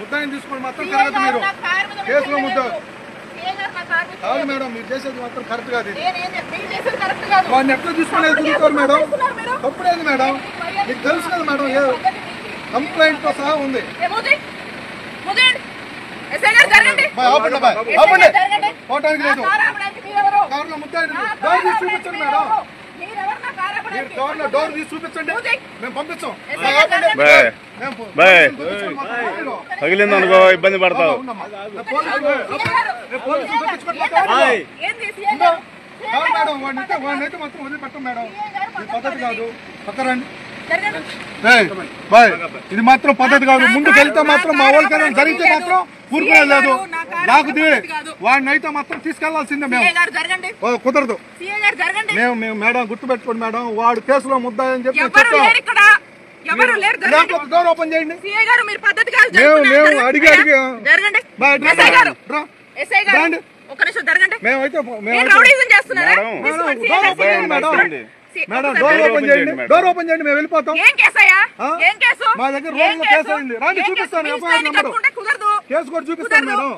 ముద్దాయిని తీసుకొని మాత్రం తిరగదు మీరు కేసులో ముద్ద కాదు మేడం మీరు చేసేది మాత్రం కరెక్ట్ కాదు వాడిని ఎట్లా తీసుకునేది తిరుగుతారు మేడం తప్పుడేది మేడం మీకు తెలుసు కదా మేడం కంప్లైంట్ తో సహా ఉంది పోవటానికి లేదు కార్లో ముద్దాయిని డోర్ తీసి చూపించండి మేడం డోర్ తీసి చూపించండి మేము పంపిస్తాం తగిలింది అనుకో ఇబ్బంది పడతావు మేడం వాడిని అయితే మాత్రం వదిలిపెట్టం మేడం ఇది పద్ధతి కాదు పక్కరండి ఇది మాత్రం పద్ధతి కాదు ముందుకు వెళ్తే మాత్రం మా వాళ్ళకైనా జరిగితే మాత్రం ఊరుకునే లేదు నాకు వాడిని అయితే మాత్రం తీసుకెళ్లాల్సిందే మేము కుదరదు మేము మేడం గుర్తుపెట్టుకోండి మేడం వాడు కేసులో ముద్దాయని చెప్పి డోర్ ఓపెన్ చేయండి మేము అడిగి మేమైతే మేడం డోర్ ఓపెన్ చేయండి మేము వెళ్ళిపోతాం మా దగ్గర రోజులో కేసు అయింది రాండి చూపిస్తాను ఎఫ్ఐఆర్ నెంబర్ కేసు కూడా చూపిస్తాను మేడం